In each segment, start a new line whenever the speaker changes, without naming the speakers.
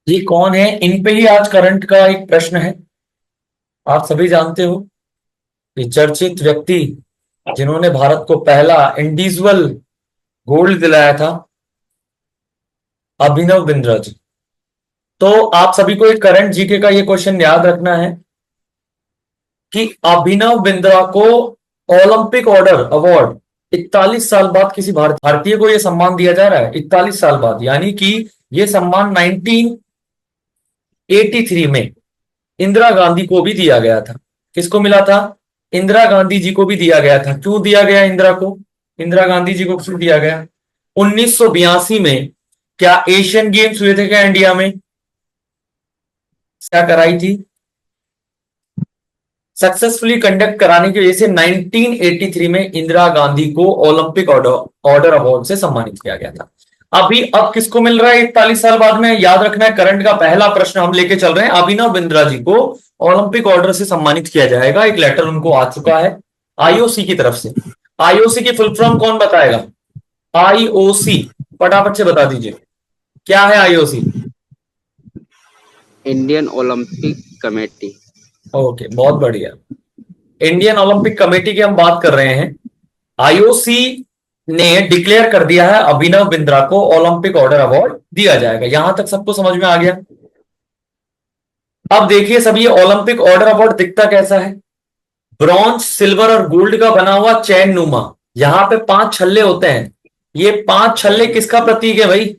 ये कौन है? इन पे ही आज करंट का एक प्रश्न है। आप सभी जानते हो कि चर्चित व्यक्ति जिन्होंने भारत को पहला इंडिविजुअल गोल्ड दिलाया था, अभिनव बिंद्रा जी। तो आप सभी को एक करंट जीके का ये क्वेश्चन याद रखना है कि अभिनव बिंद्रा को ओलंपिक ऑर्डर अवार्ड 41 साल बाद किसी भारतीय को यह सम्मान दिया जा रहा है। 41 साल बाद, यानी कि यह सम्मान 1983 में इंदिरा गांधी को भी दिया गया था। किसको मिला था? इंदिरा गांधी जी को भी दिया गया था। क्यों दिया गया इंदिरा गांधी जी को क्यों दिया गया? 1982 में क्या एशियन गेम्स हुए थे क्या इंडिया में? क्या कराई थी? सक्सेसफुली कंडक्ट कराने की वजह से 1983 में इंदिरा गांधी को ओलंपिक ऑर्डर अवार्ड से सम्मानित किया गया था। अब किसको मिल रहा है 41 साल बाद में? याद रखना है, करंट का पहला प्रश्न हम लेके चल रहे हैं। अभिनव बिंद्रा जी को ओलंपिक ऑर्डर से सम्मानित किया जाएगा। एक लेटर उनको आ चुका है आईओसी की तरफ से। आईओसी की फुल फॉर्म कौन बताएगा? आईओसी, फटाफट से बता दीजिए, क्या है IOC?
Indian Olympic committee.
Okay, बहुत बढ़िया। इंडियन ओलंपिक कमेटी की हम बात कर रहे हैं। आईओसी ने डिक्लेयर कर दिया है अभिनव बिंद्रा को ओलंपिक ऑर्डर अवार्ड दिया जाएगा। यहां तक सबको समझ में आ गया? अब देखिए सब, ये ओलंपिक ऑर्डर अवार्ड दिखता कैसा है? ब्रॉन्ज, सिल्वर और गोल्ड का बना हुआ चैन नुमा। यहां पे 5 छल्ले होते हैं। ये 5 छल्ले किसका प्रतीक है भाई?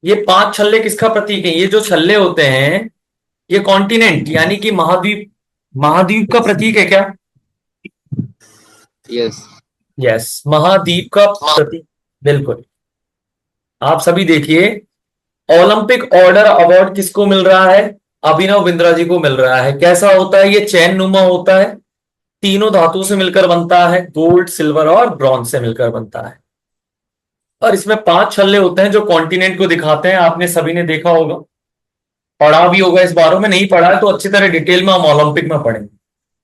ये 5 छल्ले किसका प्रतीक है? ये जो छल्ले होते हैं, ये कॉन्टिनेंट यानी कि महाद्वीप, महाद्वीप का प्रतीक है क्या?
यस।
यस, महाद्वीप का प्रतीक, बिल्कुल। आप सभी देखिए, ओलंपिक ऑर्डर अवार्ड किसको मिल रहा है? अभिनव बिंद्रा जी को मिल रहा है। कैसा होता है? ये चैन नुमा होता है, तीनों धातु से मिलकर बनता है, गोल्ड, सिल्वर और ब्रॉन्ज से मिलकर बनता है। और इसमें 5 छल्ले होते हैं जो कॉन्टिनेंट को दिखाते हैं। आपने सभी ने देखा होगा, पढ़ा भी होगा। इस बारे में नहीं पढ़ा है तो अच्छी तरह डिटेल में हम ओलंपिक में पढ़ेंगे।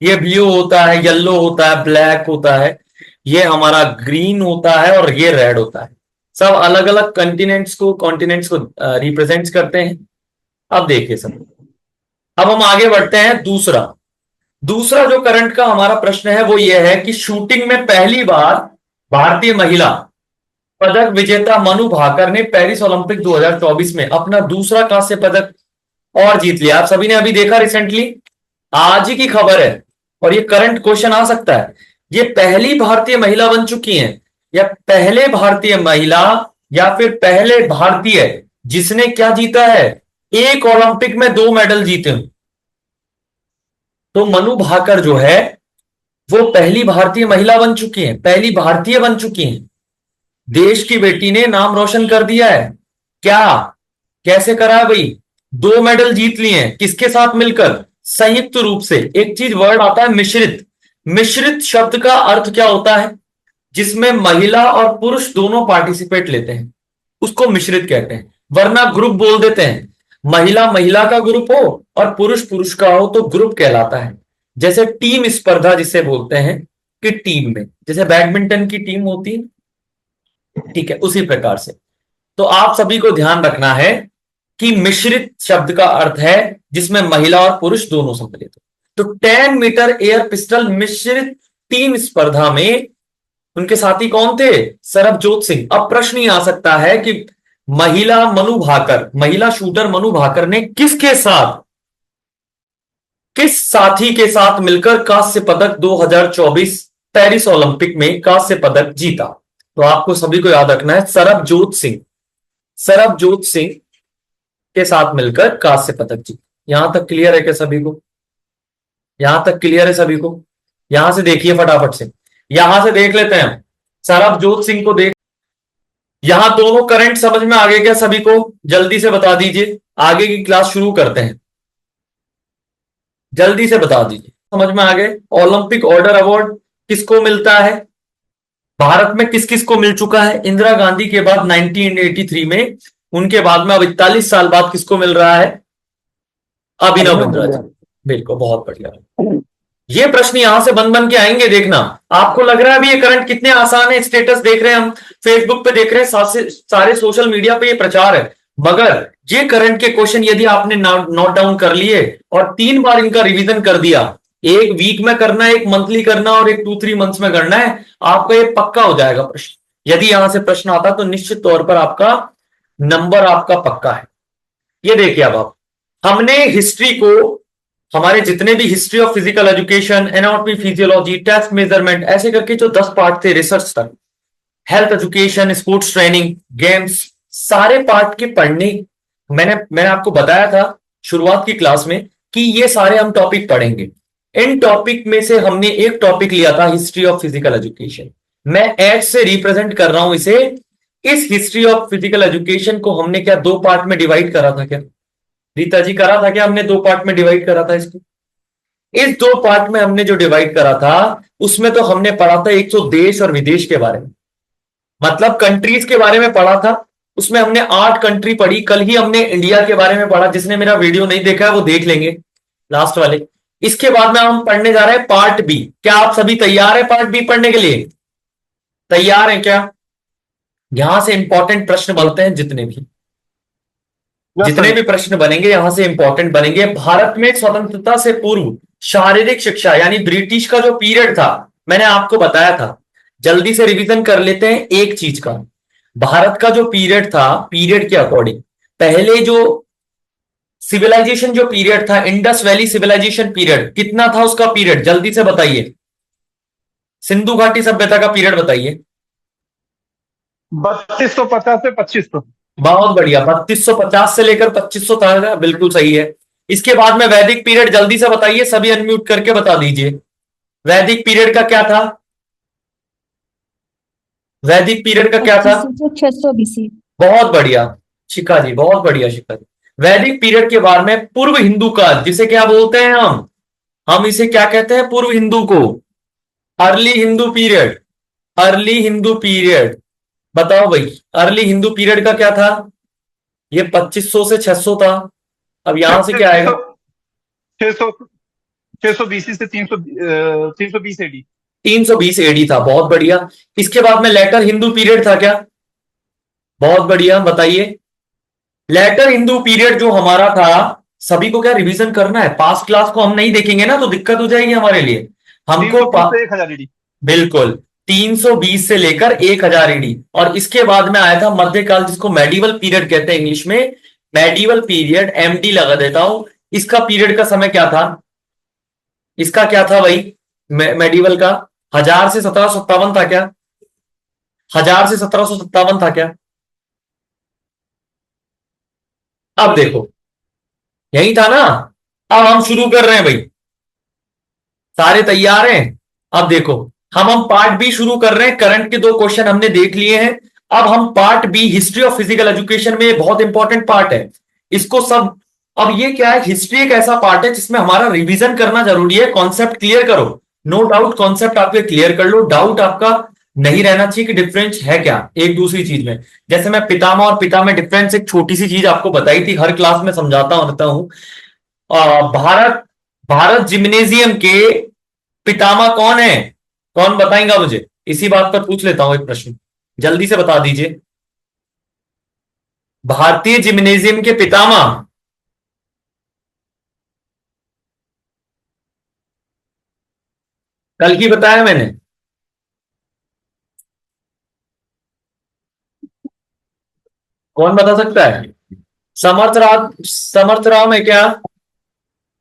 ये ब्लू होता है, येलो होता है, ब्लैक होता है, ये हमारा ग्रीन होता है और ये रेड होता है। सब अलग अलग कॉन्टिनेंट्स को रिप्रेजेंट करते हैं। अब देखिए सब, अब हम आगे बढ़ते हैं। दूसरा दूसरा जो करंट का हमारा प्रश्न है वो ये है कि शूटिंग में पहली बार भारतीय महिला पदक विजेता मनु भाकर ने पेरिस ओलंपिक 2024 में अपना दूसरा कांस्य पदक और जीत लिया। आप सभी ने अभी देखा, रिसेंटली आज ही की खबर है और ये करंट क्वेश्चन आ सकता है। ये पहली भारतीय महिला बन चुकी हैं, या पहले भारतीय महिला, या फिर पहले भारतीय जिसने क्या जीता है, एक ओलंपिक में 2 मेडल जीते हो। तो मनु भाकर जो है वो पहली भारतीय महिला बन चुकी हैं, पहली भारतीय बन चुकी हैं। देश की बेटी ने नाम रोशन कर दिया है। क्या, कैसे करा है भाई? 2 मेडल जीत लिए हैं, किसके साथ मिलकर? संयुक्त रूप से। एक चीज वर्ड आता है मिश्रित। मिश्रित शब्द का अर्थ क्या होता है? जिसमें महिला और पुरुष दोनों पार्टिसिपेट लेते हैं, उसको मिश्रित कहते हैं। वरना ग्रुप बोल देते हैं, महिला महिला का ग्रुप हो और पुरुष पुरुष का हो तो ग्रुप कहलाता है। जैसे टीम स्पर्धा जिसे बोलते हैं कि टीम में, जैसे बैडमिंटन की टीम होती है, ठीक है, उसी प्रकार से। तो आप सभी को ध्यान रखना है कि मिश्रित शब्द का अर्थ है जिसमें महिला और पुरुष दोनों सम्मिलित हो। तो 10 मीटर एयर पिस्टल मिश्रित टीम स्पर्धा में उनके साथी कौन थे? सरबजोत सिंह। अब प्रश्न ही आ सकता है कि महिला शूटर मनु भाकर ने किसके साथ, किस साथी के साथ मिलकर कांस्य पदक 2024 पेरिस ओलंपिक में कांस्य पदक जीता? तो आपको सभी को याद रखना है, सरबजोत सिंह के साथ मिलकर कांस्य पदक जीता। यहां तक क्लियर है क्या सभी को? यहां तक क्लियर है सभी को? यहां से देखिए फटाफट से, यहां से देख लेते हैं। सरबजोत सिंह को देख, यहां दोनों करंट समझ में आ गए क्या सभी को? जल्दी से बता दीजिए, आगे की क्लास शुरू करते हैं। जल्दी से बता दीजिए, समझ में आ गए? ओलंपिक ऑर्डर अवार्ड किसको मिलता है? भारत में किस किस को मिल चुका है? इंदिरा गांधी के बाद 1983 में, उनके बाद में अब 41 साल बाद किसको मिल रहा है? अभिनव बिंद्रा जी। बिल्कुल, बहुत बढ़िया। ये प्रश्न यहां से बन बन के आएंगे, देखना। आपको लग रहा है अभी ये करंट कितने आसान है? स्टेटस देख रहे हैं हम, फेसबुक पे देख रहे हैं, सारे सोशल मीडिया पे ये प्रचार है। मगर ये करंट के क्वेश्चन यदि आपने नोट डाउन कर लिए और 3 बार इनका रिवीजन कर दिया, एक वीक में करना है, एक मंथली करना है और एक 2-3 मंथ्स में करना है, आपका ये पक्का हो जाएगा प्रश्न। यदि यहां से प्रश्न आता तो निश्चित तौर पर आपका नंबर आपका पक्का है। ये देखिए अब आप, हमने हिस्ट्री को, हमारे जितने भी history of physical education, anatomy, physiology, test, measurement, ऐसे करके जो 10 पार्ट थे रिसर्च तक, health education, sports training, games, सारे पार्ट के पढ़ने, मैंने आपको बताया था शुरुआत की क्लास में कि ये सारे हम टॉपिक पढ़ेंगे। इन टॉपिक में से हमने एक टॉपिक लिया था हिस्ट्री ऑफ फिजिकल एजुकेशन। मैं एच से रिप्रेजेंट कर रहा हूं इसे। इस हिस्ट्री ऑफ फिजिकल एजुकेशन को हमने क्या 2 पार्ट में डिवाइड करा था क्या रीता जी? करा था क्या? हमने 2 पार्ट में डिवाइड करा था इसको। इस 2 पार्ट में हमने जो डिवाइड करा था उसमें तो हमने पढ़ा था एक तो देश और विदेश के बारे में, मतलब कंट्रीज के बारे में पढ़ा था। उसमें हमने 8 कंट्री पढ़ी। कल ही हमने इंडिया के बारे में पढ़ा। जिसने मेरा वीडियो नहीं देखा है वो देख लेंगे लास्ट वाले। इसके बाद में हम पढ़ने जा रहे हैं पार्ट बी। क्या आप सभी तैयार हैं पार्ट बी पढ़ने के लिए? तैयार हैं क्या? यहां से इंपॉर्टेंट प्रश्न बनते हैं जितने भी प्रश्न बनेंगे यहां से इंपॉर्टेंट बनेंगे। भारत में स्वतंत्रता से पूर्व शारीरिक शिक्षा यानी ब्रिटिश का जो पीरियड था, मैंने आपको बताया था। जल्दी से रिवीजन कर लेते हैं एक चीज का। भारत का जो पीरियड था, पीरियड के अकॉर्डिंग पहले जो सिविलाइजेशन जो पीरियड था, इंडस वैली सिविलाइजेशन पीरियड, कितना था उसका पीरियड? जल्दी से बताइए। सिंधु घाटी सभ्यता का पीरियड बताइए।
3250 से 2500।
बहुत बढ़िया, 3250 से लेकर 2500 तक, बिल्कुल सही है। इसके बाद में वैदिक पीरियड जल्दी से बताइए, सभी अनम्यूट करके बता दीजिए। वैदिक पीरियड का क्या था? वैदिक पीरियड का क्या था?
600 बीसी।
बहुत बढ़िया शिखा जी, बहुत बढ़िया शिखा जी। वैदिक पीरियड के बारे में पूर्व हिंदू काल, जिसे क्या बोलते हैं हम इसे क्या कहते हैं? पूर्व हिंदू को early Hindu period. Early Hindu period बताओ भाई, अर्ली हिंदू पीरियड का क्या था? ये 2500 से 600 था। अब यहां से क्या आएगा?
600 600 बीसी से 320 एडी।
320 एडी था। बहुत बढ़िया। इसके बाद में लेटर हिंदू पीरियड था क्या? बहुत बढ़िया, बताइए। लेटर हिंदू पीरियड जो हमारा था, सभी को क्या रिवीजन करना है? पास्ट क्लास को हम नहीं देखेंगे ना तो दिक्कत हो जाएगी हमारे लिए। हमको
320 से 1000 एडी।
बिल्कुल 320 से लेकर 1000 एडी। और इसके बाद में आया था मध्यकाल, जिसको मेडिवल पीरियड कहते हैं इंग्लिश में। मेडिवल पीरियड, एमडी लगा देता हूं। इसका पीरियड का समय क्या था? इसका क्या था भाई मेडिवल का? 1000 से 1757 था क्या? 1000 से 1757 था क्या? अब देखो, यही था ना। अब हम शुरू कर रहे हैं भाई, सारे तैयार हैं? अब देखो, हम पार्ट बी शुरू कर रहे हैं। करंट के 2 क्वेश्चन हमने देख लिए हैं। अब हम part B, history of physical education में बहुत इंपॉर्टेंट पार्ट है इसको सब। अब ये क्या है? हिस्ट्री एक ऐसा पार्ट है जिसमें हमारा रिवीजन करना जरूरी है। कॉन्सेप्ट क्लियर करो, नो डाउट कॉन्सेप्ट आपके क्लियर कर लो। डाउट आपका नहीं रहना चाहिए कि डिफरेंस है क्या एक दूसरी चीज में। जैसे मैं पितामह और पिता में डिफरेंस, एक छोटी सी चीज आपको बताई थी, हर क्लास में समझाता रहता हूं। भारत भारत जिम्नेजियम के पितामह कौन है? कौन बताएगा मुझे? इसी बात पर पूछ लेता हूं एक प्रश्न, जल्दी से बता दीजिए। भारतीय जिम्नेजियम के पितामह कल ही बताया मैंने। कौन बता सकता है? समर्थ राम है क्या?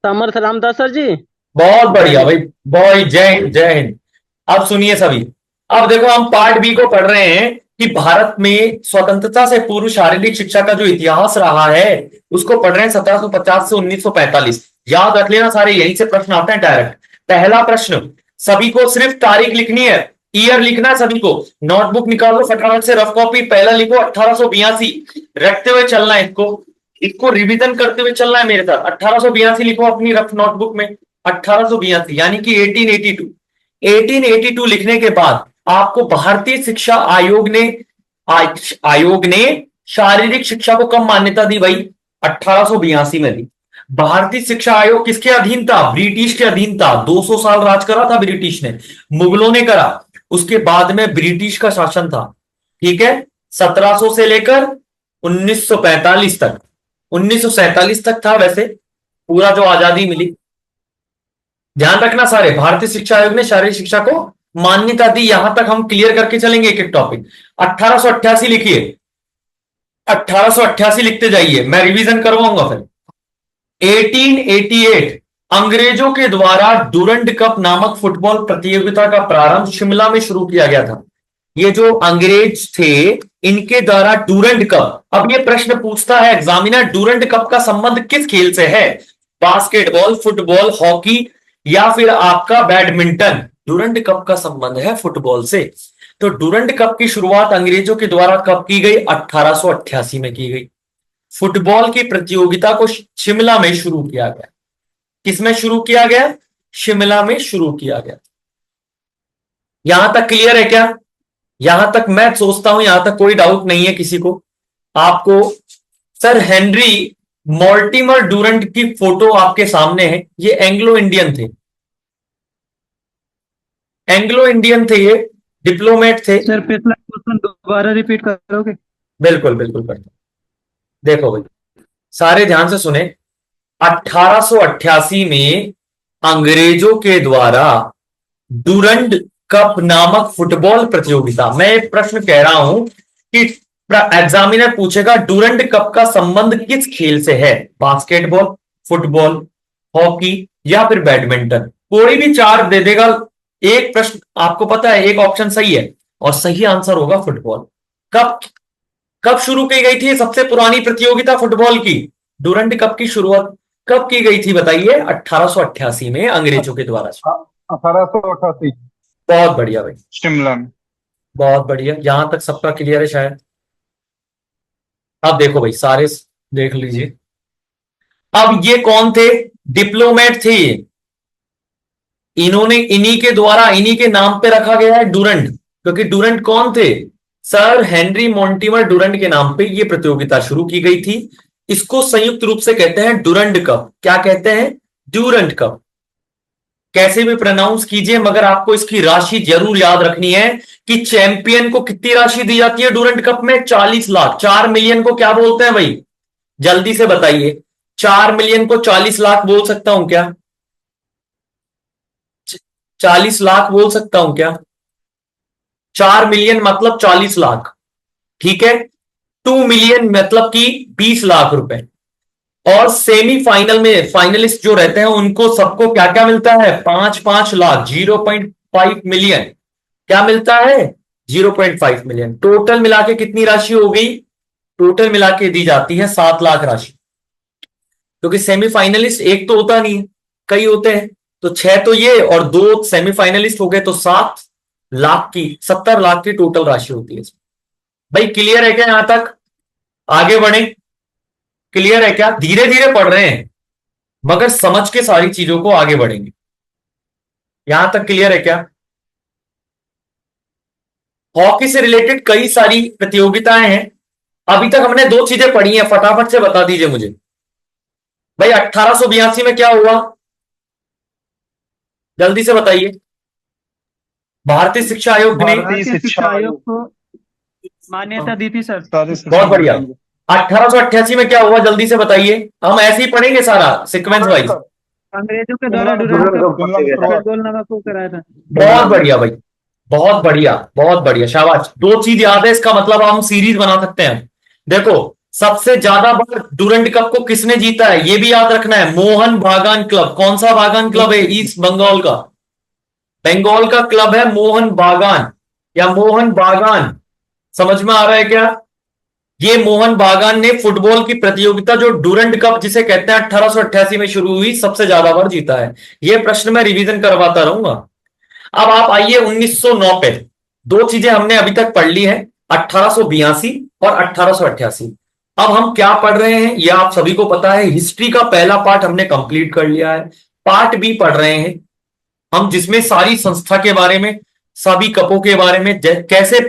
समर्थ रामदास सर जी।
बहुत बढ़िया भाई, बहुत जय हिंद जय हिंद। अब सुनिए सभी, अब देखो हम पार्ट बी को पढ़ रहे हैं कि भारत में स्वतंत्रता से पूर्व शारीरिक शिक्षा का जो इतिहास रहा है उसको पढ़ रहे हैं 1750 से 1945। याद रख लेना सारे, यहीं से प्रश्न आते हैं डायरेक्ट। पहला प्रश्न, सभी को सिर्फ तारीख लिखनी है, ईयर लिखना है सभी को। नोटबुक निकालो फटाफट से, रफ कॉपी। पहला लिखो 1882, रखते हुए चलना है इसको, इसको रिवीजन करते हुए चलना है मेरे साथ। 1882 लिखो अपनी रफ नोटबुक में। 1882 यानी कि 1882। 1882 लिखने के बाद आपको भारतीय शिक्षा आयोग ने शारीरिक शिक्षा को कब मान्यता दी भाई? 1882 में दी। भारतीय शिक्षा आयोग किसके अधीन था? ब्रिटिश के अधीन था। 200 साल राज करा था ब्रिटिश ने, मुगलों ने करा। उसके बाद में ब्रिटिश का शासन था, ठीक है। 1700 से लेकर 1945 तक, 1947 तक था वैसे पूरा जो आजादी मिली। ध्यान रखना सारे, भारतीय शिक्षा आयोग ने शारीरिक शिक्षा को मान्यता दी। यहां तक हम क्लियर करके चलेंगे एक एक टॉपिक। 1888 लिखिए, 1888 लिखते जाइए, मैं रिवीजन करवाऊंगा फिर। 1888 अंग्रेजों के द्वारा डूरंड कप नामक फुटबॉल प्रतियोगिता का प्रारंभ शिमला में शुरू किया गया था। ये जो अंग्रेज थे इनके द्वारा डूरंड कप। अब ये प्रश्न पूछता है एग्जामिनर, डूरंड कप का संबंध किस खेल से है? बास्केटबॉल, फुटबॉल, हॉकी या फिर आपका बैडमिंटन? डूरंड कप का संबंध है फुटबॉल से। तो डूरंड कप की शुरुआत अंग्रेजों के द्वारा कब की गई? 1888 में की गई। फुटबॉल की प्रतियोगिता को शिमला में शुरू किया गया। किसमें शुरू किया गया? शिमला में शुरू किया गया। यहां तक क्लियर है क्या? यहां तक मैं सोचता हूं यहां तक कोई डाउट नहीं है किसी को। आपको सर हेनरी मॉर्टिमर डूरंट की फोटो आपके सामने है। ये एंग्लो इंडियन थे, एंग्लो इंडियन थे, ये डिप्लोमेट थे।
सर पिछला क्वेश्चन दोबारा रिपीट करोगे?
बिल्कुल बिल्कुल करता हूं। देखो भाई, सारे ध्यान से सुने। 1888 में अंग्रेजों के द्वारा डूरंड कप नामक फुटबॉल प्रतियोगिता, मैं एक प्रश्न कह रहा हूं कि एग्जामिनर पूछेगा डूरंड कप का संबंध किस खेल से है? बास्केटबॉल, फुटबॉल, हॉकी या फिर बैडमिंटन? कोई भी चार दे देगा। एक प्रश्न आपको पता है, एक ऑप्शन सही है और सही आंसर होगा फुटबॉल। कब कब शुरू की गई थी सबसे पुरानी प्रतियोगिता फुटबॉल की? डूरंड कप की शुरुआत कब की गई थी बताइए? 1888 में अंग्रेजों के द्वारा।
1888
बहुत बढ़िया भाई,
शिमला में।
बहुत बढ़िया। यहां तक सबका क्लियर है शायद। अब देखो भाई, सारे देख लीजिए। अब ये कौन थे? डिप्लोमेट थे। इन्होंने, इन्हीं के द्वारा, इन्हीं के नाम पे रखा गया है डूरंड। क्योंकि डूरंड कौन थे? सर हेनरी मॉन्टिमर डूरंड के नाम पे ये प्रतियोगिता शुरू की गई थी। इसको संयुक्त रूप से कहते हैं डूरंड कप। क्या कहते हैं? Durand cup. कैसे भी प्रोनाउंस कीजिए, मगर आपको इसकी राशि जरूर याद रखनी है कि चैंपियन को कितनी राशि दी जाती है डूरंड कप में? 40 लाख। 4 मिलियन को क्या बोलते हैं भाई? जल्दी से बताइए, 4 मिलियन को 40 लाख बोल सकता हूं क्या? 40 लाख बोल सकता हूं क्या? 4 मिलियन मतलब 40 लाख, ठीक है। 2 मिलियन मतलब कि 20 लाख रुपए। और सेमीफाइनल में फाइनलिस्ट जो रहते हैं उनको सबको क्या क्या मिलता है? 5-5 लाख, 0.5 मिलियन। क्या मिलता है? 0.5 मिलियन। टोटल मिला के कितनी राशि हो गई? टोटल मिला के दी जाती है 7 लाख राशि। क्योंकि सेमीफाइनलिस्ट एक तो होता नहीं है, कई होते हैं। तो 6 तो ये और 2 सेमीफाइनलिस्ट हो गए, तो 7 लाख की, 70 लाख की टोटल राशि होती है। भाई क्लियर है क्या यहां तक? आगे बढ़े। क्लियर है क्या? धीरे धीरे पढ़ रहे हैं मगर समझ के सारी चीजों को आगे बढ़ेंगे। यहां तक क्लियर है क्या? हॉकी से रिलेटेड कई सारी प्रतियोगिताएं हैं। अभी तक हमने 2 चीजें पढ़ी हैं, फटाफट से बता दीजिए मुझे भाई। 1882 में क्या हुआ? जल्दी से बताइए। भारतीय शिक्षा आयोग ने,
भारतीय शिक्षा आयोग
को मान्यता दी थी सर।
बहुत बढ़िया। 1888 में क्या हुआ? जल्दी से बताइए। हम ऐसे ही पढ़ेंगे सारा सीक्वेंस वाइज।
अंग्रेजों के द्वारा फुटबॉल नामक को कराया था।
बहुत बढ़िया भाई, बहुत बढ़िया, बहुत बढ़िया, शाबाश। 2 चीज याद है, इसका मतलब हम सीरीज बना सकते हैं। देखो, सबसे ज्यादा बार डूरंड कप को किसने जीता है ये भी याद रखना है। मोहन बागान क्लब। कौन सा बागान क्लब है? ईस्ट बंगाल का, बंगाल का क्लब है मोहन बागान या मोहन बागान। समझ में आ रहा है क्या? ये मोहन बागान ने फुटबॉल की प्रतियोगिता जो डूरंड कप जिसे कहते हैं 1888 में शुरू हुई, सबसे ज्यादा बार जीता है। यह प्रश्न मैं रिवीजन करवाता रहूंगा। अब आप आइए 1909 पे। 2 चीजें हमने अभी तक पढ़ ली हैं, 1882 और 1888। अब हम क्या पढ़ रहे हैं यह आप सभी को पता है। हिस्ट्री का पहला पार्ट हमने कंप्लीट कर लिया है। पार्ट बी पढ़ रहे हैं हम, जिसमें सारी संस्था के बारे में, सभी कपों के बारे में, कैसे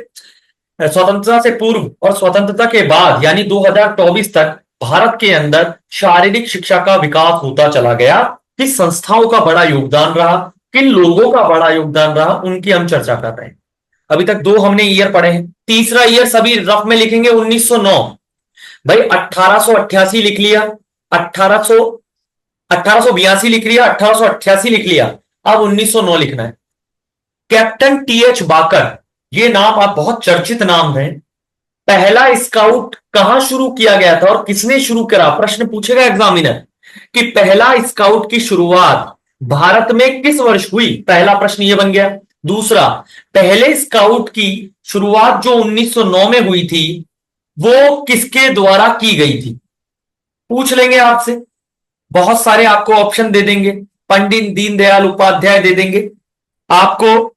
स्वतंत्रता से पूर्व और स्वतंत्रता के बाद यानी 2024 तक भारत के अंदर शारीरिक शिक्षा का विकास होता चला गया, किस संस्थाओं का बड़ा योगदान रहा, किन लोगों का बड़ा योगदान रहा, उनकी हम चर्चा कर रहे हैं। अभी तक 2 हमने ईयर पढ़े हैं, तीसरा ईयर सभी रफ में लिखेंगे 1909। भाई 1888 लिख लिया, 1882 लिख लिया, 1888 लिख लिया, अब 1909 लिखना है। कैप्टन टीएच बाकर, ये नाम आप बहुत चर्चित नाम है। पहला स्काउट कहां शुरू किया गया था और किसने शुरू करा? प्रश्न पूछेगा एग्जामिनर कि पहला स्काउट की शुरुआत भारत में किस वर्ष हुई? पहला प्रश्न ये बन गया। दूसरा, पहले स्काउट की शुरुआत जो 1909 में हुई थी वो किसके द्वारा की गई थी? पूछ लेंगे आपसे, बहुत सारे आपको ऑप्शन दे देंगे, पंडित दीनदयाल उपाध्याय दे देंगे, आपको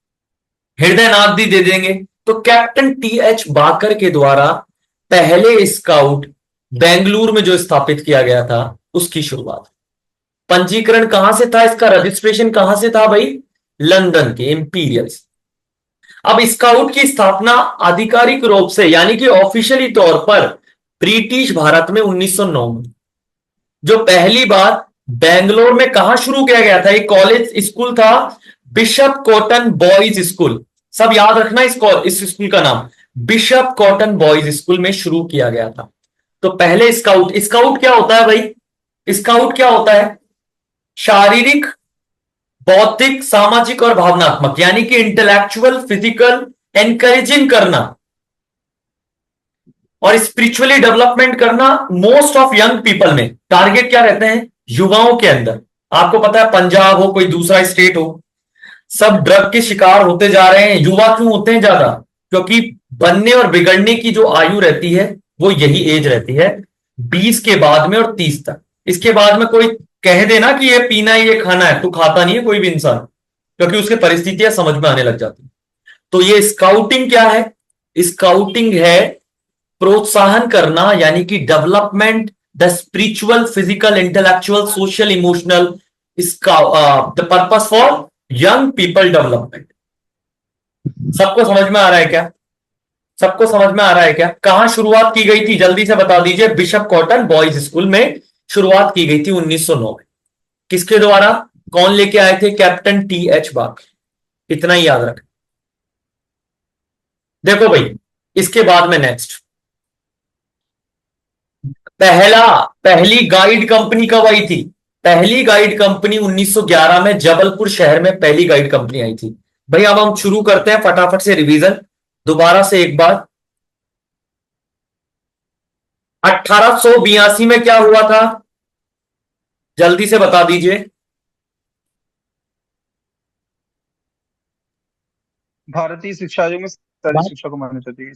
हृदयनाथ भी दे देंगे। तो कैप्टन टीएच बाकर के द्वारा पहले स्काउट बेंगलुरु में जो स्थापित किया गया था उसकी शुरुआत। पंजीकरण कहां से था? इसका रजिस्ट्रेशन कहां से था भाई? लंदन के इंपीरियल। अब स्काउट की स्थापना आधिकारिक रूप से यानी कि ऑफिशियली तौर पर ब्रिटिश भारत में 1909 में। जो पहली बार बेंगलोर में कहां शुरू किया गया था? एक कॉलेज स्कूल था, बिशप कॉटन बॉयज स्कूल। सब याद रखना इस स्कूल का नाम, बिशप कॉटन बॉयज स्कूल में शुरू किया गया था। तो पहले स्काउट क्या होता है भाई? स्काउट क्या होता है? शारीरिक, बौद्धिक, सामाजिक और भावनात्मक यानी कि इंटेलेक्चुअल, फिजिकल एनकरेजिंग करना और स्पिरिचुअली डेवलपमेंट करना मोस्ट ऑफ यंग पीपल में। टारगेट क्या रहते हैं? युवाओं के अंदर। आपको पता है पंजाब हो, कोई दूसरा स्टेट हो, सब ड्रग के शिकार होते जा रहे हैं। युवा क्यों होते हैं ज्यादा? क्योंकि बनने और बिगड़ने की जो आयु रहती है वो यही एज रहती है, 20 के बाद में और 30 तक। इसके बाद में कोई कह देना कि ये पीना है, ये खाना है, तो खाता नहीं है कोई भी इंसान, क्योंकि उसकी परिस्थितियां समझ में आने लग जाती। तो ये स्काउटिंग क्या है? स्काउटिंग है प्रोत्साहन करना यानी कि development the spiritual, physical, intellectual, social, emotional, the purpose for young people development. सबको समझ में आ रहा है क्या? सबको समझ में आ रहा है क्या? कहां शुरुआत की गई थी जल्दी से बता दीजिए? बिशप कॉटन बॉयज स्कूल में शुरुआत की गई थी 1909 में। किसके द्वारा? कौन लेके आए थे? कैप्टन टीएच बाकर। इतना ही याद रख। देखो भाई, इसके बाद में नेक्स्ट, पहली गाइड कंपनी कब आई थी? पहली गाइड कंपनी 1911 में जबलपुर शहर में पहली गाइड कंपनी आई थी। भाई अब हम शुरू करते हैं फटाफट से रिवीजन दोबारा से एक बार। 1882 में क्या हुआ था? जल्दी से बता दीजिए।
भारतीय शिक्षा आयोग में सारी शिक्षा को मान्यता दी गई।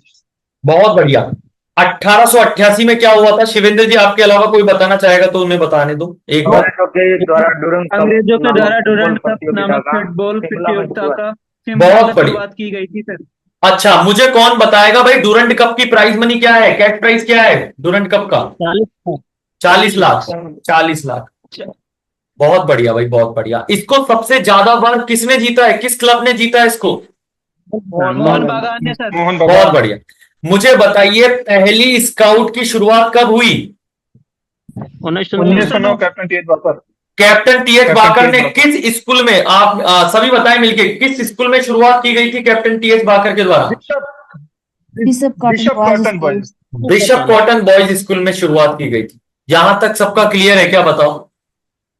बहुत बढ़िया। 1888 में क्या हुआ था? शिवेंद्र जी आपके अलावा कोई बताना चाहेगा तो उन्हें बताने दो एक बार।
अंग्रेजों के द्वारा डूरंड कप नामक फुटबॉल प्रतियोगिता का
बहुत बढ़िया।
शुरुआत की गई थी सर।
अच्छा, मुझे कौन बताएगा भाई डूरंड कप की प्राइज मनी क्या है? कैश प्राइज क्या है डूरंड कप का? 40 लाख। 40 लाख। बहुत बढ़िया भाई, बहुत बढ़िया। इसको सबसे ज्यादा बार किसने जीता है? किस क्लब ने जीता है इसको?
मोहन बागान ने सर।
मोहन
बहुत
बागान।
बढ़िया। मुझे बताइए पहली स्काउट की शुरुआत कब हुई?
1909 कैप्टन टीएच बाकर।
कैप्टन टीएच
कैप्टन
बाकर ने
टीएच
किस स्कूल में, आप सभी बताएं मिलके, किस स्कूल में शुरुआत की गई थी कैप्टन टीएच बाकर के द्वारा?
Bishop cotton boys.
Bishop cotton boys school में शुरुआत की गई थी। यहां तक सबका क्लियर है क्या? बताओ,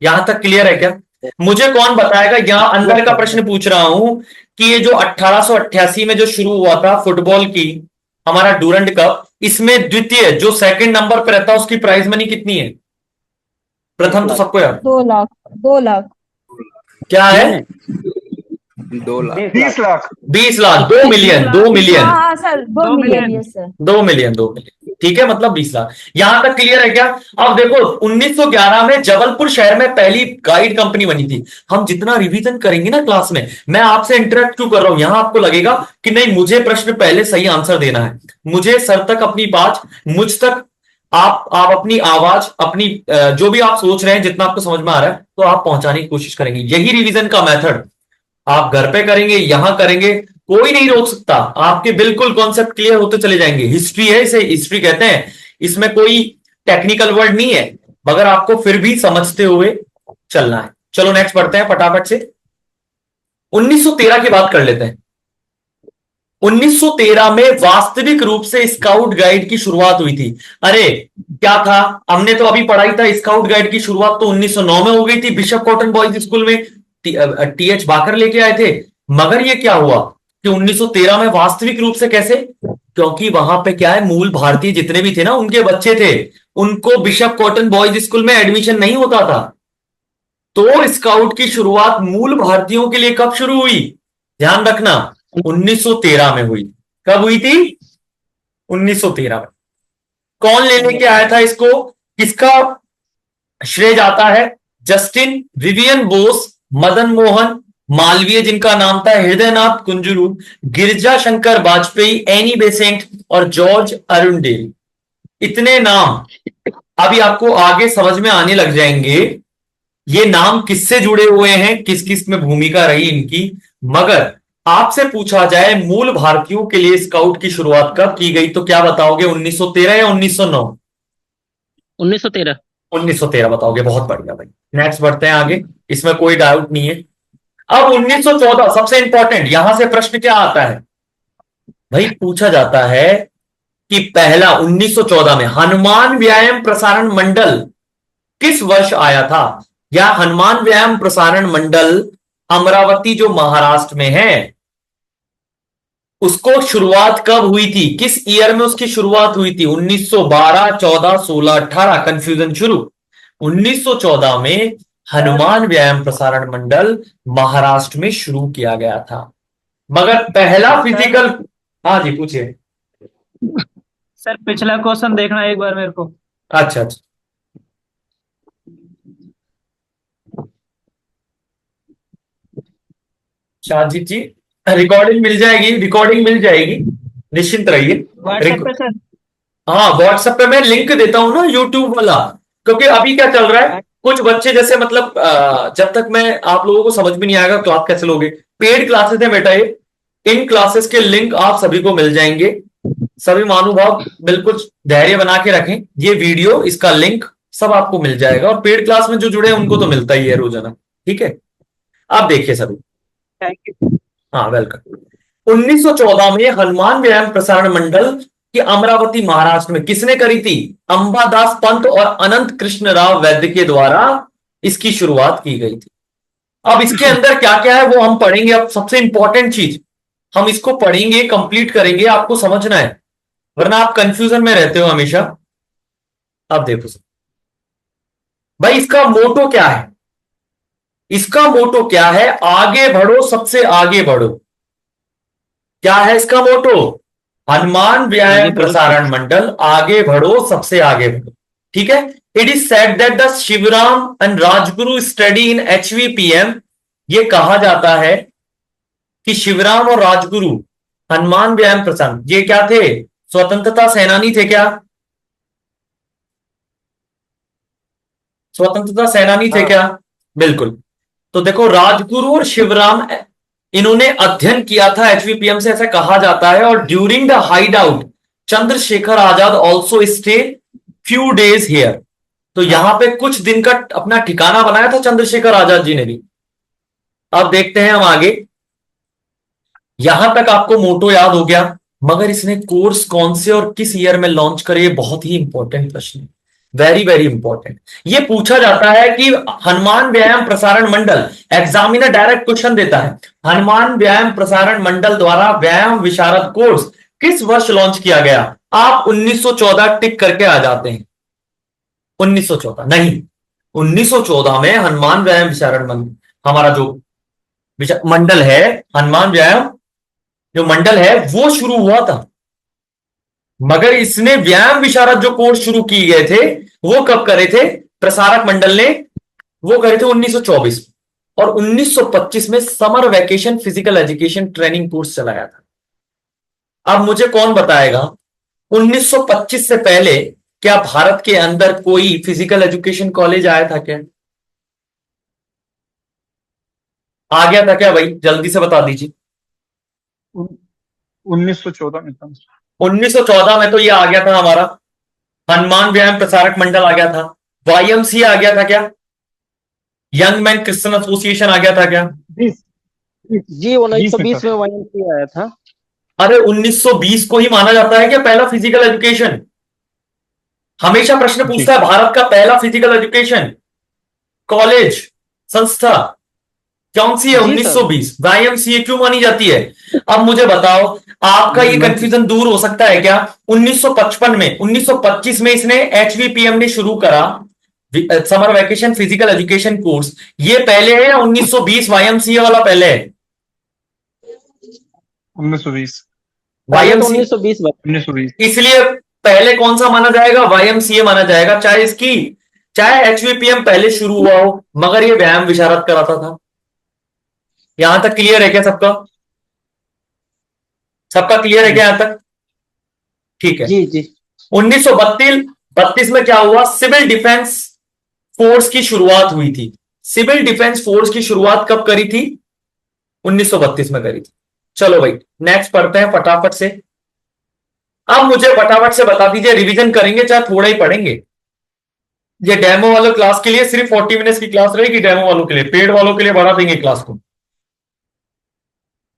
यहां तक क्लियर है क्या? मुझे कौन बताएगा? यहां अंदर का प्रश्न पूछ रहा हूं कि ये जो 1888 में जो शुरू हुआ था फुटबॉल की हमारा डूरंड कप, इसमें द्वितीय जो सेकंड नंबर पर रहता है उसकी प्राइज मनी कितनी है? प्रथम तो सबको यार
2 लाख 2 लाख
क्या है?
2 लाख
20 लाख
20 लाख। 2 मिलियन 2 मिलियन
हाँ sir 2 million yes sir
2 million 2 million ठीक है, मतलब 20 लाख। यहां तक क्लियर है क्या? अब देखो 1911 में जबलपुर शहर में पहली गाइड कंपनी बनी थी। हम जितना रिवीजन करेंगे ना क्लास में, मैं आपसे इंटरेक्ट क्यों कर रहा हूं, यहां आपको लगेगा कि नहीं मुझे प्रश्न पहले सही आंसर देना है, मुझे सर तक अपनी बात, मुझ तक आप अपनी आवाज, अपनी जो भी आप सोच रहे हैं, जितना आपको समझ में आ रहा है तो आप पहुंचाने की कोशिश करेंगे। यही रिवीजन का मेथड आप घर पे करेंगे, यहां करेंगे, कोई नहीं रोक सकता। आपके बिल्कुल कॉन्सेप्ट क्लियर होते चले जाएंगे। हिस्ट्री है, इसे हिस्ट्री कहते हैं, इसमें कोई टेक्निकल वर्ड नहीं है, मगर आपको फिर भी समझते हुए चलना है। चलो नेक्स्ट बढ़ते हैं फटाफट से। 1913 की बात कर लेते हैं। 1913 में वास्तविक रूप से स्काउट गाइड की शुरुआत हुई थी। अरे क्या था, हमने तो अभी पढ़ाई था, स्काउट गाइड की शुरुआत तो 1909 में हो गई थी बिशप कॉटन बॉयज स्कूल में, टीएच बाकर लेके आए थे। मगर ये क्या हुआ कि 1913 में वास्तविक रूप से कैसे, क्योंकि वहां पे क्या है, मूल भारतीय जितने भी थे ना, उनके बच्चे थे, उनको बिशप कॉटन बॉयज स्कूल में एडमिशन नहीं होता था। तो स्काउट की शुरुआत मूल भारतीयों के लिए कब शुरू हुई, ध्यान रखना, 1913 में हुई। कब हुई थी, 1913 में। कौन लेने के आया था इसको, किसका श्रेय जाता है, जस्टिन, विवियन बोस, मदन मोहन मालवीय जिनका नाम था हृदयनाथ कुंजरू, गिरजा शंकर वाजपेयी, एनी बेसेंट और जॉर्ज अरुणडेल। इतने नाम अभी आपको आगे समझ में आने लग जाएंगे, ये नाम किससे जुड़े हुए हैं, किस किस में भूमिका रही इनकी। मगर आपसे पूछा जाए मूल भारतीयों के लिए स्काउट की शुरुआत कब की गई, तो क्या बताओगे, 1913 या 1909?
1913।
1913 बताओगे, बहुत बढ़िया भाई। नेक्स्ट बढ़ते हैं आगे, इसमें कोई डाउट नहीं है। अब 1914 सबसे इंपॉर्टेंट, यहां से प्रश्न क्या आता है भाई, पूछा जाता है कि पहला 1914 में हनुमान व्यायाम प्रसारण मंडल किस वर्ष आया था, या हनुमान व्यायाम प्रसारण मंडल अमरावती जो महाराष्ट्र में है, उसको शुरुआत कब हुई थी, किस ईयर में उसकी शुरुआत हुई थी, 1912, 14, 16, 18, कंफ्यूजन शुरू। 1914 में हनुमान व्यायाम प्रसारण मंडल महाराष्ट्र में शुरू किया गया था। मगर पहला फिजिकल, हाँ जी पूछिए।
सर पिछला क्वेश्चन देखना एक बार मेरे को।
अच्छा अच्छा, शाहजीत जी रिकॉर्डिंग मिल जाएगी, रिकॉर्डिंग मिल जाएगी, निश्चिंत रहिए।
व्हाट्सएप पे सर।
हाँ व्हाट्सएप पे मैं लिंक देता हूँ ना, यूट्यूब वाला। क्योंकि अभी क्या चल रहा है, कुछ बच्चे जैसे मतलब जब तक मैं आप लोगों को समझ में नहीं आएगा क्लास कैसे लोगे, पेड क्लासेस है बेटा ये, इन क्लासेस के लिंक आप सभी को मिल जाएंगे। सभी महानुभाव बिल्कुल धैर्य बना के रखें, ये वीडियो इसका लिंक सब आपको मिल जाएगा, और पेड क्लास में जो जुड़े हैं उनको तो मिलता ही है रोजाना, ठीक है। आप देखिए सभी,
थैंक यू।
हाँ वेलकम। 1914 में हनुमान व्यायाम प्रसारण मंडल की अमरावती महाराष्ट्र में किसने करी थी, अंबादास पंत और अनंत कृष्ण राव वैद्य के द्वारा इसकी शुरुआत की गई थी। अब इसके अंदर क्या क्या है वो हम पढ़ेंगे। अब सबसे इंपॉर्टेंट चीज हम इसको पढ़ेंगे, कंप्लीट करेंगे, आपको समझना है, वरना आप कंफ्यूजन में रहते हो हमेशा। अब देखो सर भाई, इसका मोटो क्या है, इसका मोटो क्या है, आगे बढ़ो सबसे आगे बढ़ो। क्या है इसका मोटो, हनुमान व्यायाम प्रसारण मंडल आगे बढ़ो सबसे आगे बढ़ो, ठीक है। It is said that the Shivram and Rajguru study in HVPM। ये कहा जाता है कि शिवराम और राजगुरु हनुमान व्यायाम प्रसारण, ये क्या थे, स्वतंत्रता सेनानी थे क्या, स्वतंत्रता सेनानी थे क्या, बिल्कुल। तो देखो राजगुरु और शिवराम इन्होंने अध्ययन किया था HVPM से, ऐसा कहा जाता है। और during the hide out Chandrashekhar Azad also stay few days here. तो यहां पे कुछ दिन का अपना ठिकाना बनाया था चंद्रशेखर आजाद जी ने भी। अब देखते हैं हम आगे, यहां तक आपको मोटो याद हो गया, मगर इसने कोर्स कौन से और किस ईयर में लॉन्च करे, ये बहुत ही इंपॉर्टेंट प्रश्न है, वेरी वेरी इंपॉर्टेंट। ये पूछा जाता है कि हनुमान व्यायाम प्रसारण मंडल, एग्जामिनर डायरेक्ट क्वेश्चन देता है, हनुमान व्यायाम प्रसारण मंडल द्वारा व्यायाम विशारद कोर्स किस वर्ष लॉन्च किया गया। आप 1914 टिक करके आ जाते हैं, 1914 नहीं, 1914 में हनुमान व्यायाम विशारद मंडल, हमारा जो मंडल है, हनुमान व्यायाम जो मंडल है वो शुरू हुआ था। मगर इसने व्यायाम विशारद जो कोर्स शुरू किए गए थे वो कब करे थे, प्रसारक मंडल ने वो करे थे 1924 में। और 1925 में summer vacation physical education training course चलाया था। अब मुझे कौन बताएगा 1925 से पहले क्या भारत के अंदर कोई फिजिकल एजुकेशन कॉलेज आया था क्या, आ गया था क्या भाई, जल्दी से बता दीजिए।
1914 में था।
1914 में तो ये आ गया था हमारा हनुमान व्यायाम प्रसारक मंडल आ गया था, YMCA आ गया था क्या, यंग मैन क्रिश्चियन एसोसिएशन आ गया था क्या,
जी 1920 में YMCA आया था।
अरे 1920 को ही माना जाता है क्या पहला फिजिकल एजुकेशन? हमेशा प्रश्न पूछता है भारत का पहला फिजिकल एजुकेशन कॉलेज संस्था कौन सी है? 1920 वाईएमसीए क्यों मानी जाती है? अब मुझे बताओ, आपका ये कंफ्यूजन दूर हो सकता है क्या? 1955 में 1925 में इसने एचवीपीएम ने शुरू करा summer vacation physical education course, ये पहले है या 1920 वाईएमसीए वाला पहले है?
1920
वाईएमसीए
1920
इसलिए पहले कौन सा माना जाएगा? वाईएमसीए माना जाएगा, चाहे एचवीपीएम पहले शुरू हुआ हो, मगर ये व्यायाम विशारद कराता था। यहां तक क्लियर है क्या सबका? सबका क्लियर है क्या यहां तक? ठीक है
जी जी
1932 में क्या हुआ? सिविल डिफेंस फोर्स की शुरुआत हुई थी। सिविल डिफेंस फोर्स की शुरुआत कब करी थी? 1932 में करी थी। चलो भाई नेक्स्ट पढ़ते हैं फटाफट से। अब मुझे फटाफट से बता दीजिए, रिवीजन करेंगे चाहे थोड़ा ही पढ़ेंगे? ये डेमो वालों क्लास के लिए सिर्फ 40 मिनट्स की क्लास रहेगी, डेमो वालों के लिए, पेड वालों के लिए बढ़ा देंगे क्लास को।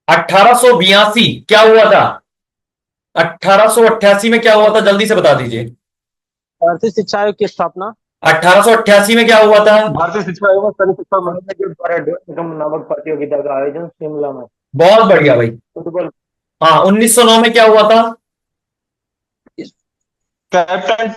1882 क्या हुआ था? 1888 में क्या हुआ था? जल्दी से बता दीजिए।
भारतीय शिक्षा आयोग की स्थापना
1888 में क्या हुआ था?
भारतीय शिक्षा आयोग में सर्व शिक्षा मंडल
के द्वारा निगम नामक प्रतियोगिता का आयोजन शिमला में।
बहुत बढ़िया भाई।
फुटबॉल
हाँ 1909 में क्या हुआ था?
कैप्टन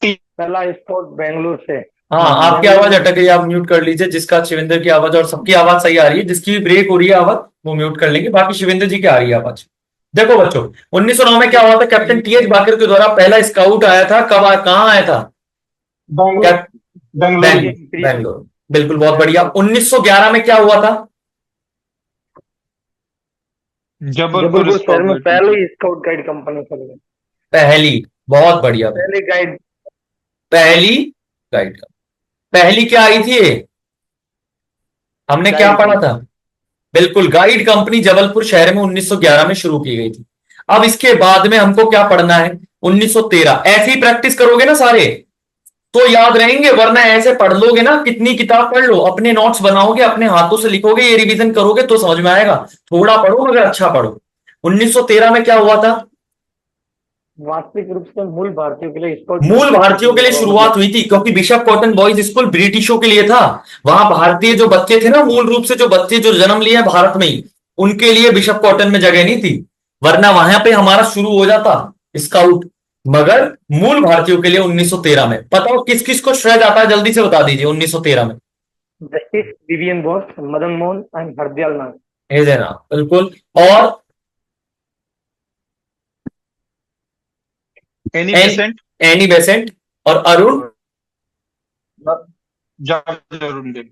पहला स्पोर्ट बेंगलुरु से।
हाँ आपकी आवाज अटक गई, आप म्यूट कर लीजिए। जिसका शिवेंद्र की आवाज और सबकी आवाज सही आ रही है, जिसकी भी ब्रेक हो रही है आवाज वो म्यूट कर लेंगे, बाकी शिवेंद्र जी की आ रही है आवाज। देखो बच्चों 1909 में क्या हुआ था? कैप्टन टीएच बाकर के द्वारा पहला स्काउट आया था। कहाँ आया था? बेंगलोर। बिल्कुल बहुत बढ़िया। 1911 में क्या हुआ था?
जबलपुर
शहर में पहली स्काउट गाइड कंपनी चल गई।
पहली, बहुत बढ़िया। पहली गाइड पहली क्या आई थी ये? हमने क्या पढ़ा था? बिल्कुल गाइड कंपनी जबलपुर शहर में 1911 में शुरू की गई थी। अब इसके बाद में हमको क्या पढ़ना है? 1913। ऐसे ही प्रैक्टिस करोगे ना सारे तो याद रहेंगे, वरना ऐसे पढ़ लोगे ना, कितनी किताब पढ़ लो, अपने नोट्स बनाओगे, अपने हाथों से लिखोगे, ये रिवीजन करोगे तो समझ में आएगा। थोड़ा पढ़ो मगर अच्छा पढ़ो। 1913 में क्या हुआ था?
वास्तविक रूप से मूल भारतीयों के लिए
शुरुआत हुई थी, क्योंकि बिशप कॉटन बॉयज स्कूल ब्रिटिशों के लिए था। वहां भारतीय जो बच्चे थे ना, मूल रूप से जो बच्चे जो जन्म लिए भारत में ही, उनके लिए बिशप कॉटन में जगह नहीं थी, वरना वहां पे हमारा शुरू हो जाता स्काउट। मगर मूल भारतीयों के लिए 1913 में। बताओ किस किस को श्रेय जाता है, जल्दी से बता दीजिए। 1913 में
Justice Vivian Bose, Madan Mohan and Hardayal Nath.
ये देना बिल्कुल। और एनी बेसेंट और अरुण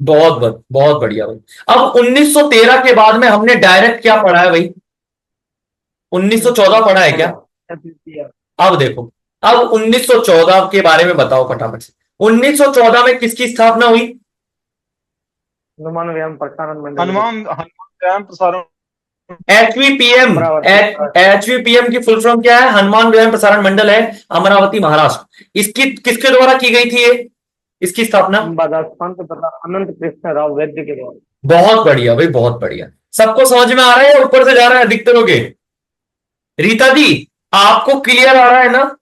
बहुत बढ़िया भाई। अब 1913 के बाद में हमने डायरेक्ट क्या पढ़ा है भाई? 1914 पढ़ा है क्या? अब देखो, अब 1914 के बारे में बताओ फटाफट से। 1914 में किसकी स्थापना हुई?
हनुमान व्यायाम प्रसारण मंडल।
हनुमान व्यायाम प्रसारण
एचवीपीएम की फुल फॉर्म क्या है? हनुमान व्यायाम प्रसारण मंडल है, अमरावती महाराष्ट्र। इसकी किसके द्वारा की गई थी ये, इसकी स्थापना?
अनंत कृष्ण राव वैद्य के द्वारा।
बहुत बढ़िया भाई, बहुत बढ़िया। सबको समझ में आ रहा है या ऊपर से जा रहा है अधिकतर के? रीता दी आपको क्लियर आ रहा है ना?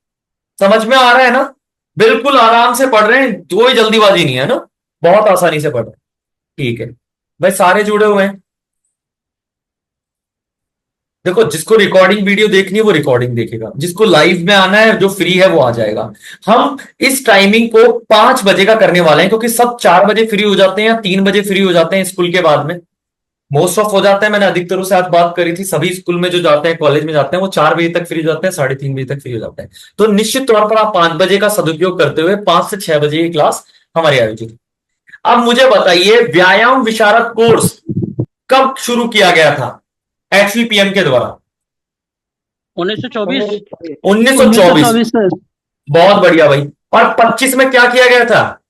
समझ में आ रहा है ना? बिल्कुल आराम से पढ़ रहे हैं, कोई जल्दीबाजी नहीं है ना, बहुत आसानी से पढ़ रहे हैं। ठीक है भाई, सारे जुड़े हुए हैं। देखो जिसको रिकॉर्डिंग वीडियो देखनी है वो रिकॉर्डिंग देखेगा, जिसको लाइव में आना है जो फ्री है वो आ जाएगा। हम इस टाइमिंग को 5 बजे का करने वाले हैं, क्योंकि सब 4 बजे फ्री हो जाते हैं या 3 बजे फ्री हो जाते हैं स्कूल के बाद में, मोस्ट ऑफ हो जाता है। मैंने अधिकतरों से आज बात करी थी, सभी स्कूल में जो जाते हैं, कॉलेज में जाते हैं, वो 4 बजे तक फ्री हो जाते हैं, 3:30 बजे तक फ्री हो जाते हैं। तो निश्चित तौर पर आप 5 बजे का सदुपयोग करते हुए 5 से 6 बजे की क्लास हमारी आयोजित। अब मुझे बताइए व्यायाम विशारद कोर्स कब शुरू किया गया था एचवीपीएम के द्वारा? 1924। बहुत बढ़िया भाई। और 25 में क्या किया गया था?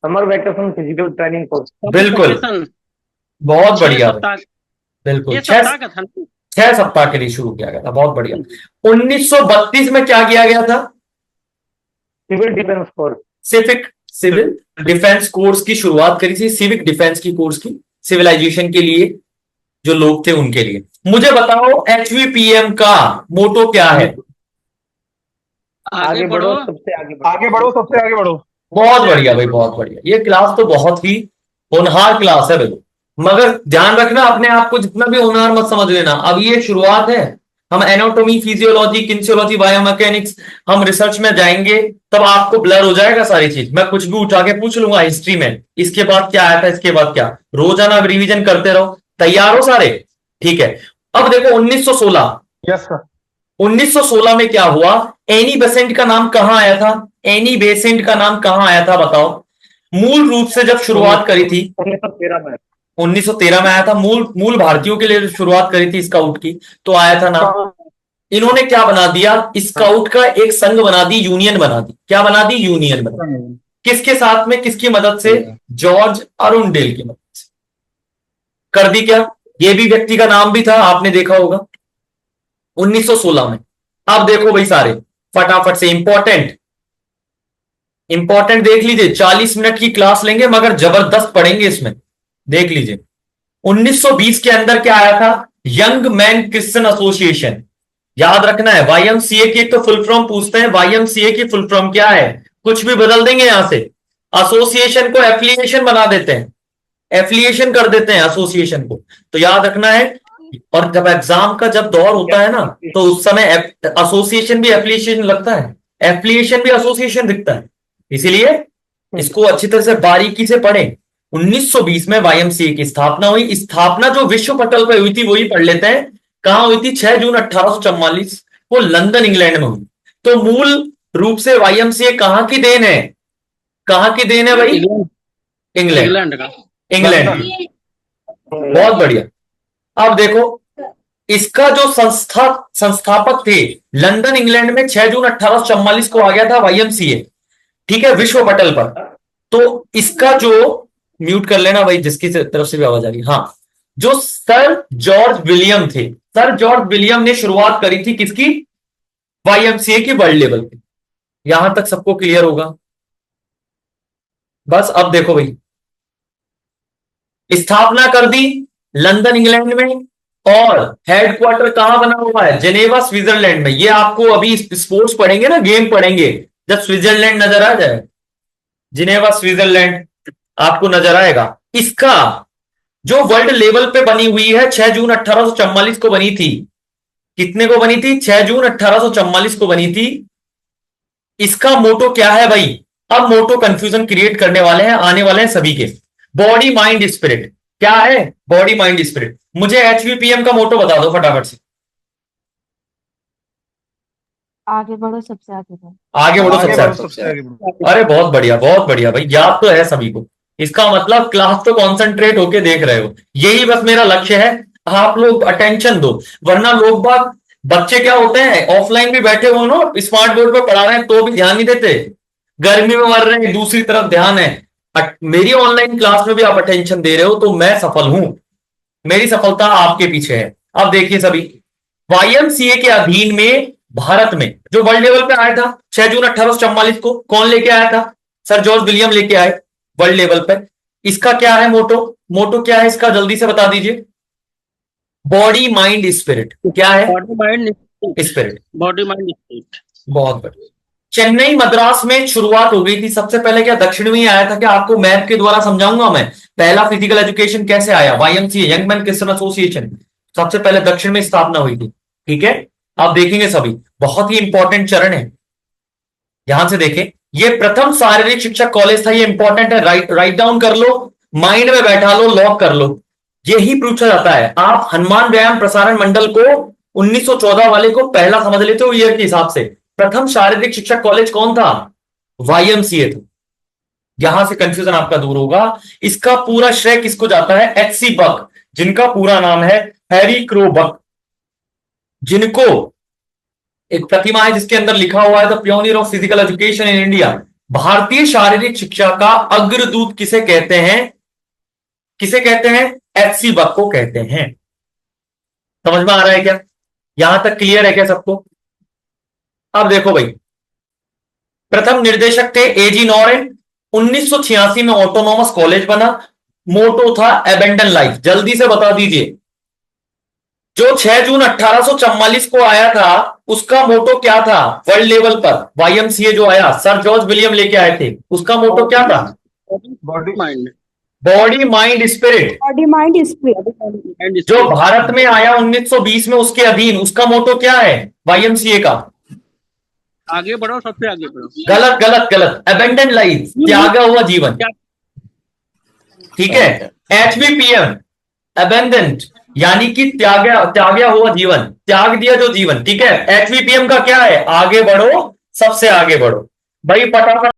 Summer vacation physical training course.
बिल्कुल बहुत बढ़िया भाई, बिल्कुल 6 सप्ताह के लिए शुरू किया गया था। बहुत बढ़िया। 1932 में क्या किया गया था?
Civil defence course.
Civil defence course की शुरुआत करी थी, सिविक डिफेंस की कोर्स की, सिविलाइजेशन के लिए जो लोग थे उनके लिए। मुझे बताओ HVPM का मोटो क्या है?
आगे बढ़ो, सबसे आगे बढ़ो।
आगे बढ़ो, सबसे आगे बढ़ो।
बहुत बढ़िया भाई, बहुत बढ़िया। ये क्लास तो बहुत ही होनहार क्लास है भाई, मगर ध्यान रखना अपने आप को जितना भी होनहार मत समझ लेना। अब ये शुरुआत है, हम एनाटॉमी, फिजियोलॉजी, किन्सियोलॉजी, बायोमैकेनिक्स, हम रिसर्च में जाएंगे तब आपको ब्लर हो जाएगा सारी चीज। मैं कुछ भी उठा के पूछ लूंगा हिस्ट्री में, इसके बाद क्या आया था, इसके बाद क्या, रोजाना रिवीजन करते रहो। तैयार हो सारे? ठीक है। अब देखो 1916,
यस सर।
1916 में क्या हुआ? एनी बेसेंट का नाम कहां आया था? एनी बेसेंट का नाम कहां आया था बताओ? मूल रूप से जब शुरुआत करी थी
1913 में
1913 में आया था। मूल मूल भारतीयों के लिए शुरुआत करी थी स्काउट की, तो आया था नाम। इन्होंने क्या बना दिया? स्काउट का एक संघ बना दी, यूनियन बना दी। क्या बना दी? यूनियन बना दी। किसके साथ में, किसकी मदद से? जॉर्ज अरुणडेल की मदद से कर दी। क्या ये भी व्यक्ति का नाम भी था, आपने देखा होगा 1916 में। अब देखो भाई सारे फटाफट से इंपॉर्टेंट इंपॉर्टेंट देख लीजिए। 40 मिनट की क्लास लेंगे मगर जबरदस्त पढ़ेंगे इसमें। देख लीजिए 1920 के अंदर क्या आया था? Young man Christian association. याद रखना है, YMCA की एक तो फुल फॉर्म पूछते हैं, YMCA की फुल फॉर्म क्या है? कुछ भी बदल देंगे यहां से, एसोसिएशन को एफिलिएशन बना देते हैं, एफिलिएशन कर देते हैं एसोसिएशन को, तो याद रखना है। और जब एग्जाम का जब दौर होता है ना, तो उस समय एसोसिएशन भी एफिलिएशन लगता है, एफिलिएशन भी एसोसिएशन दिखता है। इसीलिए इसको अच्छी तरह से बारीकी से पढ़ें। 1920 में YMCA की स्थापना हुई। स्थापना जो विश्व पटल पर हुई थी वही पढ़ लेते हैं। कहां हुई थी? 6 जून 1844 को लंदन इंग्लैंड में हुई। तो मूल रूप से YMCA कहां की देन है? कहां की देन है भाई? इंग्लैंड,
इंग्लैंड का।
इंग्लैंड की। बहुत बढ़िया। अब देखो इसका जो संस्थापक थे लंदन इंग्लैंड में 6 जून 1844 को आ गया था YMCA, ठीक है, विश्व पटल पर। तो इसका जो, म्यूट कर लेना भाई जिसकी तरफ से भी आवाज आ रही है। हाँ, जो सर जॉर्ज विलियम थे, सर जॉर्ज विलियम ने शुरुआत करी थी किसकी? YMCA की वर्ल्ड लेवल पे। यहां तक सबको क्लियर होगा? बस अब देखो भाई, स्थापना कर दी लंदन इंग्लैंड में, और हेडक्वार्टर कहां बना हुआ है? जेनेवा स्विट्जरलैंड में। ये आपको अभी स्पोर्ट्स पढ़ेंगे ना, गेम पढ़ेंगे, जब स्विट्जरलैंड नजर आ जाए, जिनेवा स्विट्जरलैंड आपको नजर आएगा। इसका जो वर्ल्ड लेवल पे बनी हुई है 6 जून 1844 को बनी थी। कितने को बनी थी? 6 जून 1844 को बनी थी। इसका मोटो क्या है भाई? अब मोटो कंफ्यूजन क्रिएट करने वाले हैं, आने वाले हैं सभी के। Body mind spirit. क्या है? Body mind spirit. मुझे HVPM का मोटो बता दो फटाफट से।
आगे बढ़ो, सबसे आगे बढ़ो।
आगे बढ़ो,
आगे
सबसे
बढ़ो,
आगे।
सबसे आगे बढ़ो।
अरे बहुत बढ़िया, बहुत बढ़िया भाई, याद तो है सभी को। इसका मतलब क्लास तो कॉन्सेंट्रेट होके देख रहे हो, यही बस मेरा लक्ष्य है। आप लोग अटेंशन दो, वरना लोग बाग, बच्चे क्या होते हैं, ऑफलाइन भी बैठे हो ना, स्मार्ट बोर्ड पे पढ़ा रहे हैं तो भी ध्यान नहीं देते, गर्मी में मर रहे हैं, दूसरी तरफ ध्यान है। मेरी ऑनलाइन क्लास में भी आप अटेंशन दे रहे हो तो मैं सफल हूं, मेरी सफलता आपके पीछे है। अब देखिए सभी, YMCA के अधीन में भारत में जो वर्ल्ड लेवल पे आया था 6 जून 1844 को, कौन लेके आया था? सर जॉर्ज विलियम लेके आए वर्ल्ड लेवल पे। इसका क्या है मोटो? मोटो क्या है इसका, जल्दी से बता दीजिए। Body mind spirit. क्या है?
Body mind
spirit.
Body mind spirit.
बहुत बढ़िया। चेन्नई मद्रास में शुरुआत हो गई थी। सबसे पहले क्या दक्षिण में ही आया था? क्या आपको मैप के द्वारा समझाऊंगा मैं पहला फिजिकल एजुकेशन कैसे आया। YMCA, young man Christian association, सबसे पहले दक्षिण में स्थापना हुई थी। ठीक है, आप देखेंगे सभी, बहुत ही इंपॉर्टेंट चरण है। यहां से देखें, ये प्रथम शारीरिक शिक्षा कॉलेज था। ये इंपॉर्टेंट है, राइट डाउन कर लो, माइंड में बैठा लो, लॉक कर लो। यही पूछा जाता है। आप हनुमान व्यायाम प्रसारण मंडल को 1914 वाले को पहला समझ लेते हो ईयर के हिसाब से। प्रथम शारीरिक शिक्षा कॉलेज कौन था? YMCA था। यहां से कंफ्यूजन आपका दूर होगा। इसका पूरा श्रेय किसको जाता है? HC बक, जिनका पूरा नाम है हैरी क्रो बक, जिनको एक प्रतिमा है जिसके अंदर लिखा हुआ है the pioneer of physical education in India. भारतीय शारीरिक शिक्षा का अग्रदूत किसे कहते हैं? किसे कहते हैं? HC बक को कहते हैं। समझ में आ रहा है क्या? यहां तक क्लियर है क्या सबको? अब देखो भाई, प्रथम निर्देशक थे AG नॉरेन। 1986 में ऑटोनॉमस कॉलेज बना। मोटो था एबेंडन लाइफ। जल्दी से बता दीजिए, जो 6 जून 1844 को आया था उसका मोटो क्या था वर्ल्ड लेवल पर? वाईएमसीए जो आया, सर जॉर्ज विलियम लेके आए थे, उसका मोटो क्या था?
Body mind
body mind spirit.
Body mind spirit.
जो भारत में आया 1920 में उसके अधीन, उसका मोटो क्या है वाईएमसीए का?
आगे बढ़ो, सबसे आगे बढ़ो।
गलत गलत गलत, अबेंडन लाइफ, त्यागा हुआ जीवन। ठीक है, HVPM अबेंडेंट यानी कि त्यागा हुआ जीवन, त्याग दिया जो जीवन। ठीक है, HVPM का क्या है? आगे बढ़ो, सबसे आगे बढ़ो। भाई फटाफट